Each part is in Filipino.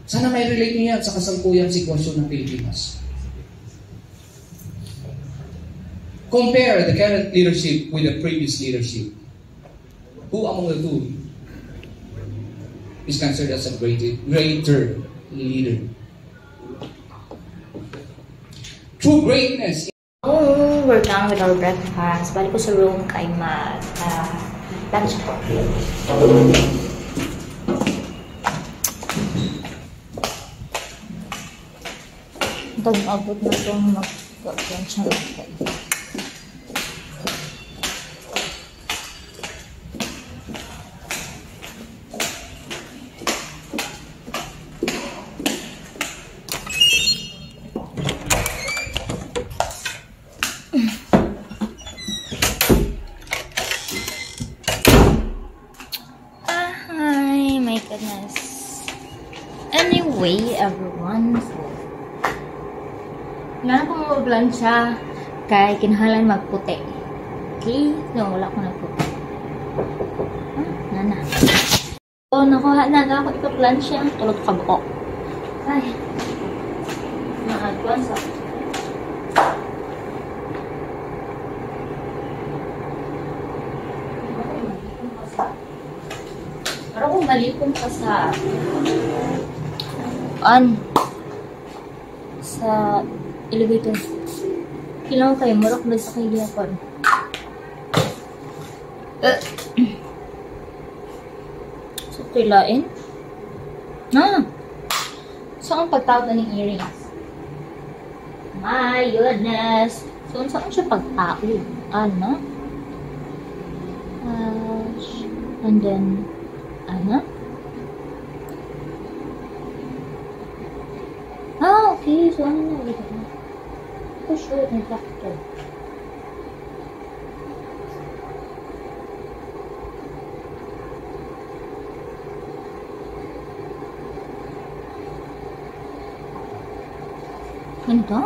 Sana may relate niyo yan sa kasalukuyang sitwasyon ng Pilipinas. Compare the current leadership with the previous leadership. Who among the two is considered as a greater leader? True greatness. Oh, we're done with our breakfast. Balik ko sa room kay mag-lunch po. Abot na itong mag-lunch na natin. Hi, my goodness. Anyway, everyone, wala na akong mag-lansya kaya kinahanglan magputi. Okay? So, wala akong nagputi. Nana. So, nakuha na ako ipag-lansya. Tulog ka buko. Ay. Na-advance ako. Parang kung malipong ka sa elevator. Kailangan kayo, marok na sa kailangan. So, kailain? Saan pagtawag na ng earrings? My goodness! So, saan siya pagtawag? And then, okay. So, ano na ulit? For sure, may factor. Ganito?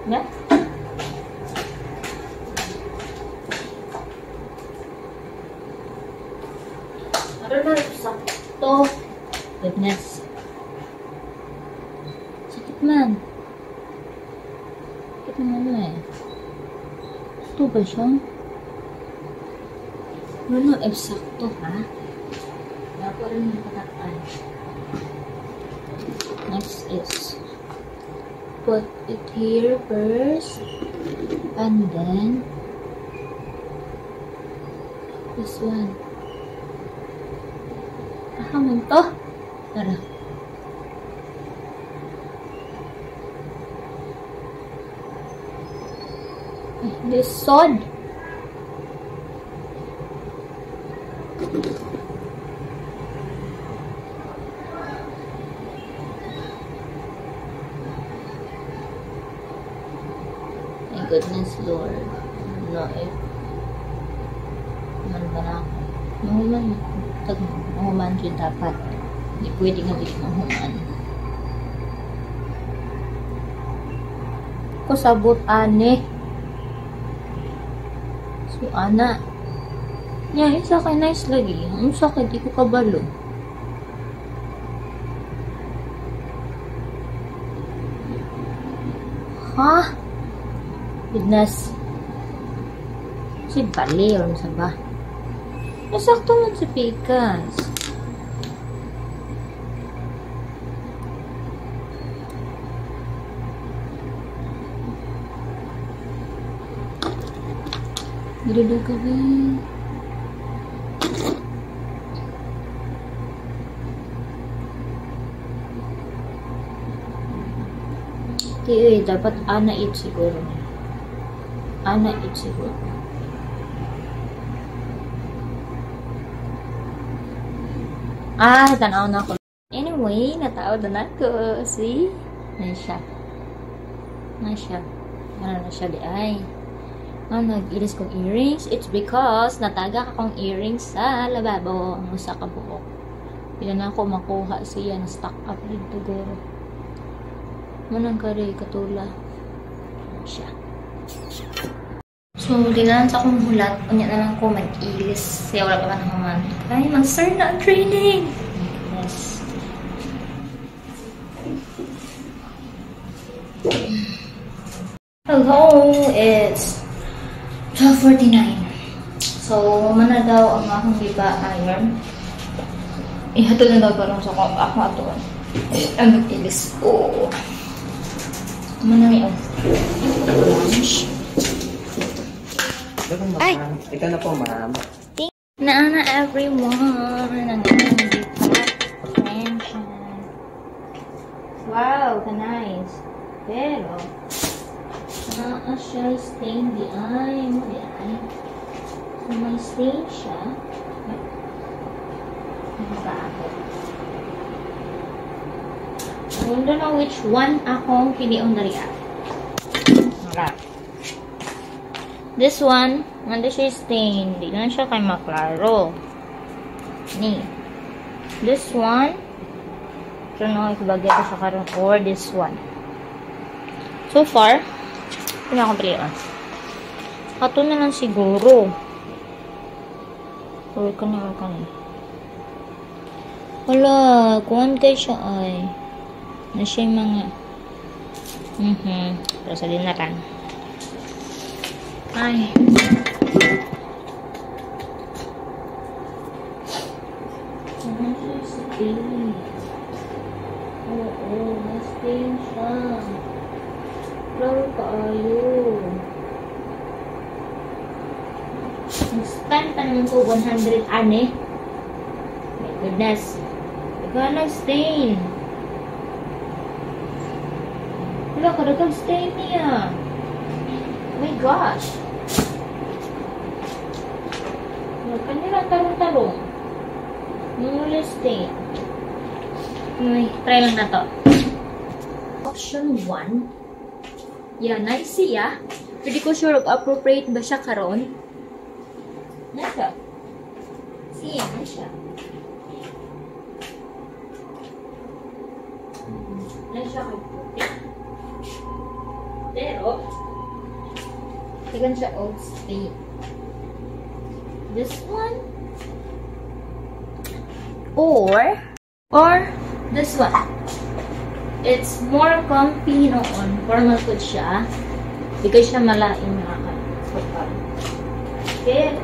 Yeah. I don't know if sakto. Goodness. Sakit man. Sakit naman Ito ba siya? Ano if sakto ha? Wala ko rin yung patakan. Next is put it here first and then this one. Man to. Tara. This sword. My goodness, Lord. No, man ba na ako? Mahuman dyan dapat. Hindi pwede nga di mahuman. Ko sabot ane. So, ana. Yan, isa kay nice lagi. Ang isa kay di ko kabalo. Ha? Goodness. Si bali, or sa ba? Nasakto man sa pikas. Gila kami. Dapat ana it siguro. Ana it siguro. Tanaw na ako. Anyway, natawad na ako. See? Nasya. Ano na siya di ay. Nag-ilis kong earrings. It's because nataga akong earrings sa lababo. Ang usa ka buhok. Pila na ako makuha siya na stock up dito goro. Manang kare katula. Siya. So, di na lang sa akong hulat. Unya na lang ko mag-ilis. Kaya wala pa man naman. Ay, mag-start na ang training! Yes. Hello! It's 12:49. So, mana daw ang akong iba iron. Ihatod na daw parang sa ako ato. Ang mag-ilis ko. Mana may lunch. Ay! Ito na po, ma'am. Na everyone ang attention. Wow, nice. Pero siya stain di ay mo di ay. So may stain siya. I don't know which one akong piliun na riyan. Alright. This one, nanda siya stain. Di na siya kay maklaro. Ni. This one, so no, ibagay ko siya karon or this one. So far, ito na akong pilihan. Ato na lang siguro. Or ka na. Wala, kuhan kayo siya ay. Na siya yung mga pero sa dinaran. Ay. Oo, na-stain siya. Klaro kaayo. Nag-spend pa naman ko 100 ane. My goodness. Ikaw nag-stain. Wala ka nag-stain niya. Oh my gosh. Kanila tarong-tarong. Yung listing. Anyway, try lang na to. Option 1. Yeah, nice siya. Hindi ko sure appropriate ba siya karon. Na siya. Siya, na siya. Na siya kay puti. Pero, sigan siya old state. This one or this one. It's more comfy noon. Formal food siya because siya malain na kapal. Pero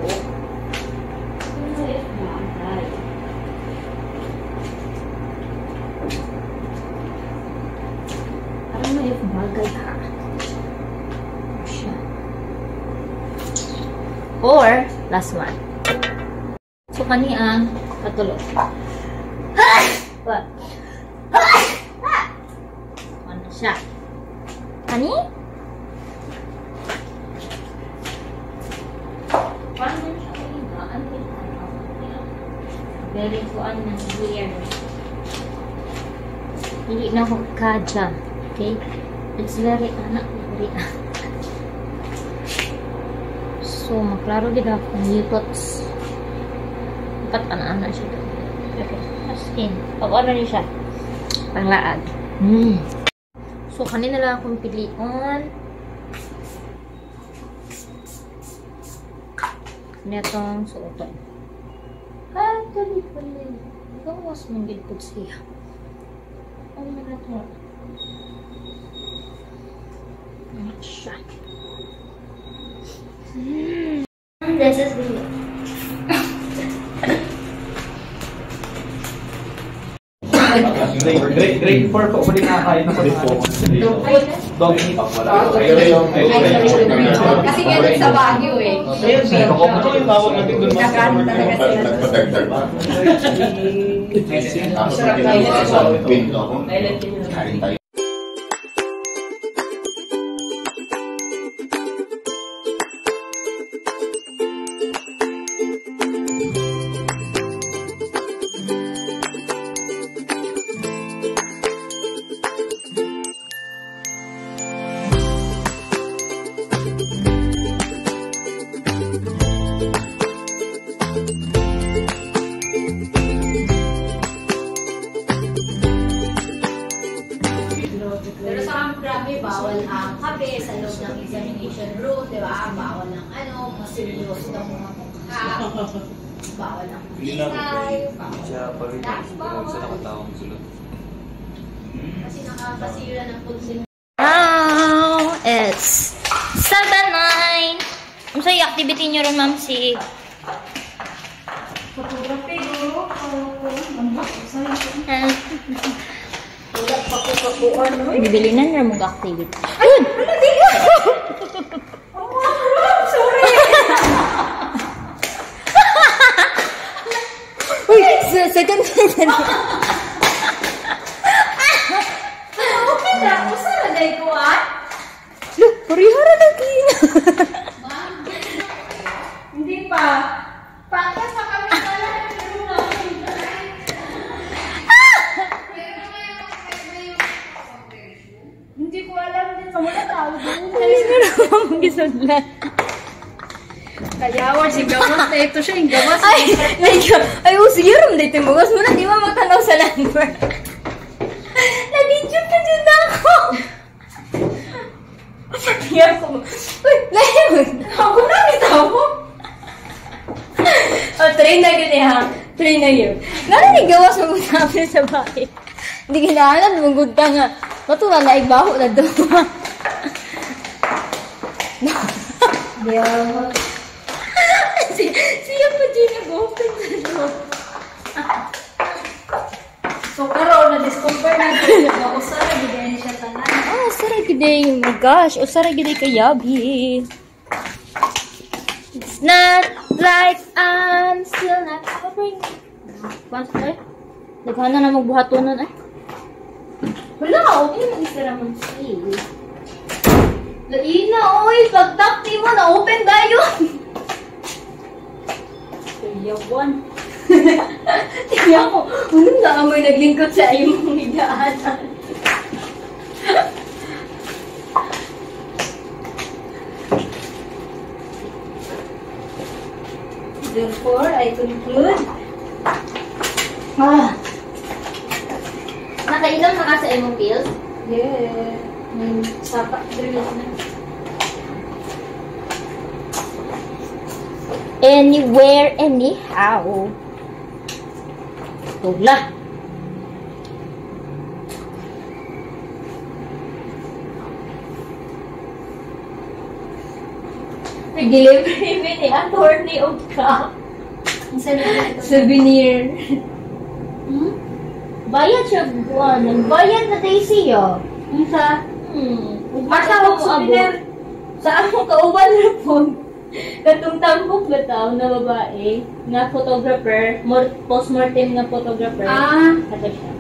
ano if bagay? Ano if bagay ha? Siya. Or last one. So, kani ang patulog. What? Ano siya? Kani? Paano siya kahiga? Ano yung very kuan ng weird. Hindi na ako kadya. Okay? It's very very So, maklaro din ako ng yutots. Dapat ana-ana siya. Okay. Skin. Pag-ano niya siya? Panglaag. So, kanina lang akong pilihan. Netong suoton. Dali pala. Ikaw mas manggil po siya. Ano na ito? Ano siya? This is the Grade 4 po ulit nakakain na po. Dog meat. Kasi ganun sa Baguio eh. Ako yung tawag natin doon. Nagano talaga sila. Masarap tayo. room, di ba? Bawal ng ano, mga seryoso ng mga mukha. Bawal ng kulay. Siya pa rin. Sa nakatawang sulot. Kasi nakakasira ng pagsin. Now, it's 7:09. Ano sa'yo activity nyo rin, ma'am? Si... Photography, guro. Wala pa ko kapuan, no? Bibili na nila mag-activity. Ayun! Ano, di ka? Sorry! Uy! Second person. Okay na, gusto na dahil ko, ah? Look, parihara lagi na. Hindi pa. Pakya sa kami pala. Hindi ko alam din sa mga tao doon. Alis ko na mong gisudlan. Kayawan si Gawas na ito siya, yung Gawas. Ay, sige, rum dito mo. Gusto mo na, di ba magtanaw sa number? Nag-injure ka dyan na ako. Tiyan ko. Uy, lahat. Ako na, bitaw mo. Oh, train na gini ha. Train na yun. Nga gawas mo sabi sa bahay. Hindi kailangan, lumugod ka nga. Matuwa na ibaho na doon. Diyawa. Siya pa dyan nag-open na doon. So, karoon na discover natin. Usara, bigyan siya tanan. Ah, sarag gede. Oh my gosh. O sarag gede kayabi. It's not like I'm still not covering. Basta eh. Nagana na magbuhatonan eh. Wala, okay na isara mo siya. Laina, oy. Pag-tap mo na open tayo. Yawan. Tingnan ko. Unong na amoy naglingkod sa iyong higaanan. Therefore, I conclude. Nakailang na ka sa imong pills? Yeah. May sapat drills na. Anywhere, anyhow. Tugla. Nag-delivery ni attorney of cup. Souvenir. Bayad siya buwan. Nagbayad na tayo siya. Sa? Masa ako souvenir. Sa akong kauban na po. Katong tampok na tao na babae, na photographer, post-mortem na photographer. Kato siya.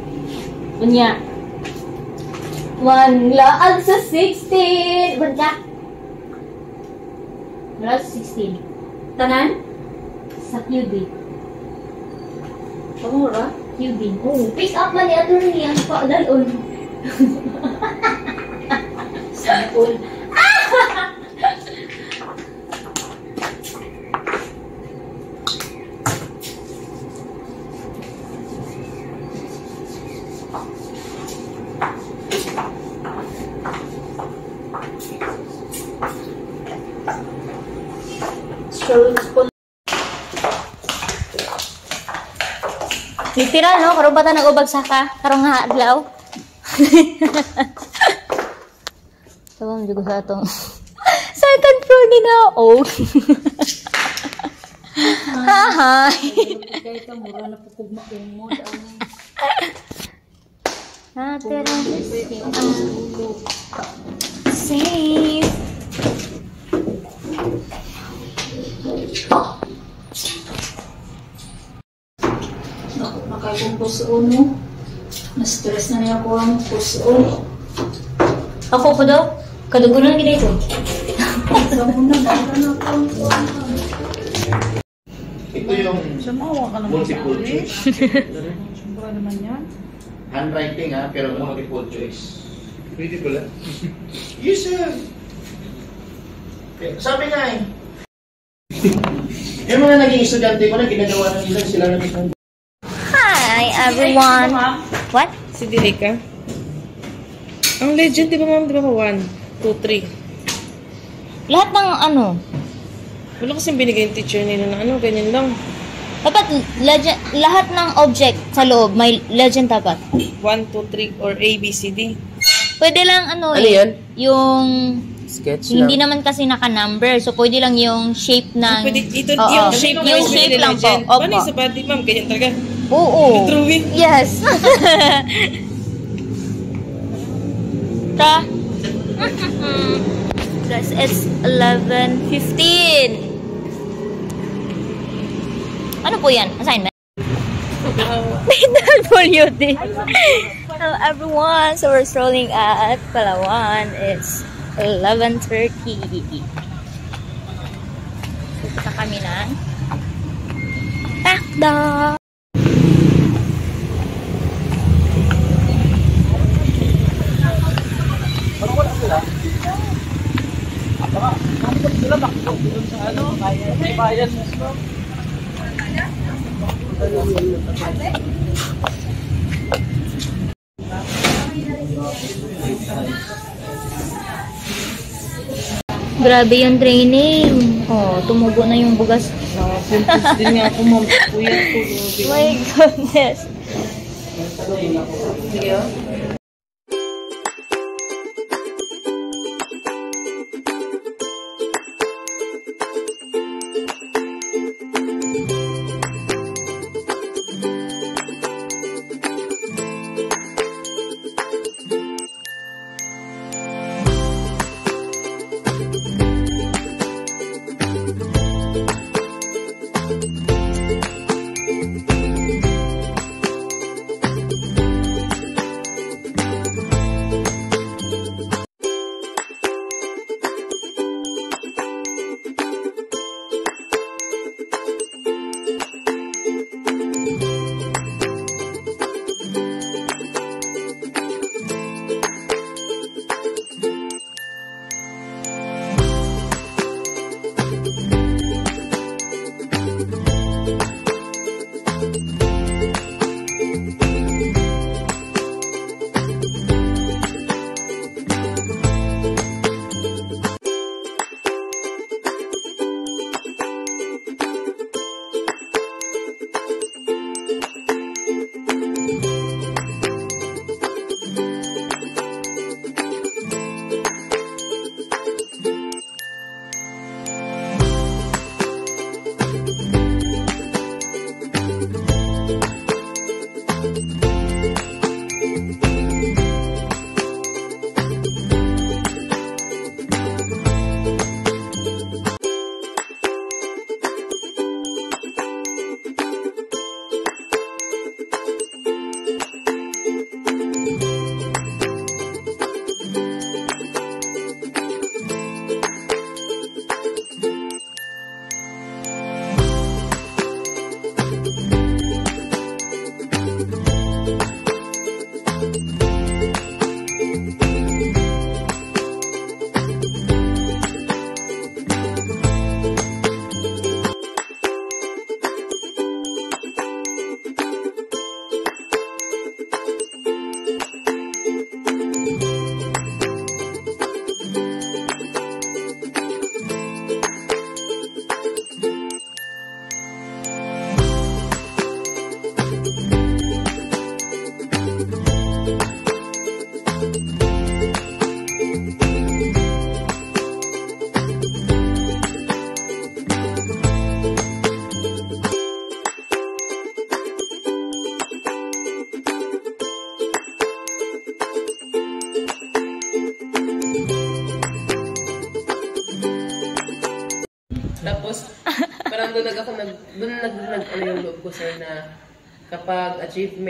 Unya. One laag sa 16. Banda. Laag sa 16. Tanan? Sa QB. Pamura? QB. Oh, pick up man ni attorney ang paadalon. Sample. Literal, no? Karong bata nag-ubag saka. Karong nga adlaw. Tawang juga sa atong second floor din na. Oh. Hi. Kahit ka mura na pukog makumod. Pero safe. Makaibong puso, no? Na-stress na niya ko ang puso. Ako po daw. Kadugunan kita ito. Sa muna, baka na ako ang Ito yung multiple choice. Sumpa naman yan. Handwriting ha, pero multiple choice. Pwede pala? Yes sir. Sabi nga eh. Yung mga naging estudyante ko na ginagawa na nila sila na mismo. Hi, everyone. What? Si Direka. Ang legend, di ba ma'am? Di ba 1, 2, 3? Lahat ng ano, Wala kasing binigay yung teacher nila na ano, ganyan lang. dapat legend, lahat ng object sa loob may legend dapat. 1, 2, 3, or A, B, C, D. Pwede lang ano, Ano yan? yung Sketch hindi lang. naman kasi naka-number. So pwede lang yung shape ng Pwede, ito, Oo, yung shape lang. yung shape lang po. Paano Opo. yung sa body, ma'am? Ganyan talaga. Oo. Yung drawing. Yes. Ta. Guys, it's 11:15. Ano po yan? Assignment? WD. Hello everyone. So we're strolling at Palawan. It's 11:30. Pupunta kami ng Takda. Grabe yung training. Oh, tumubo na yung bugas. Puntos din nga ako, ma'am. Kuya ko. My goodness. Sige, oh. Tapos, parang doon ano yung loob ko, sir, na kapag achievement,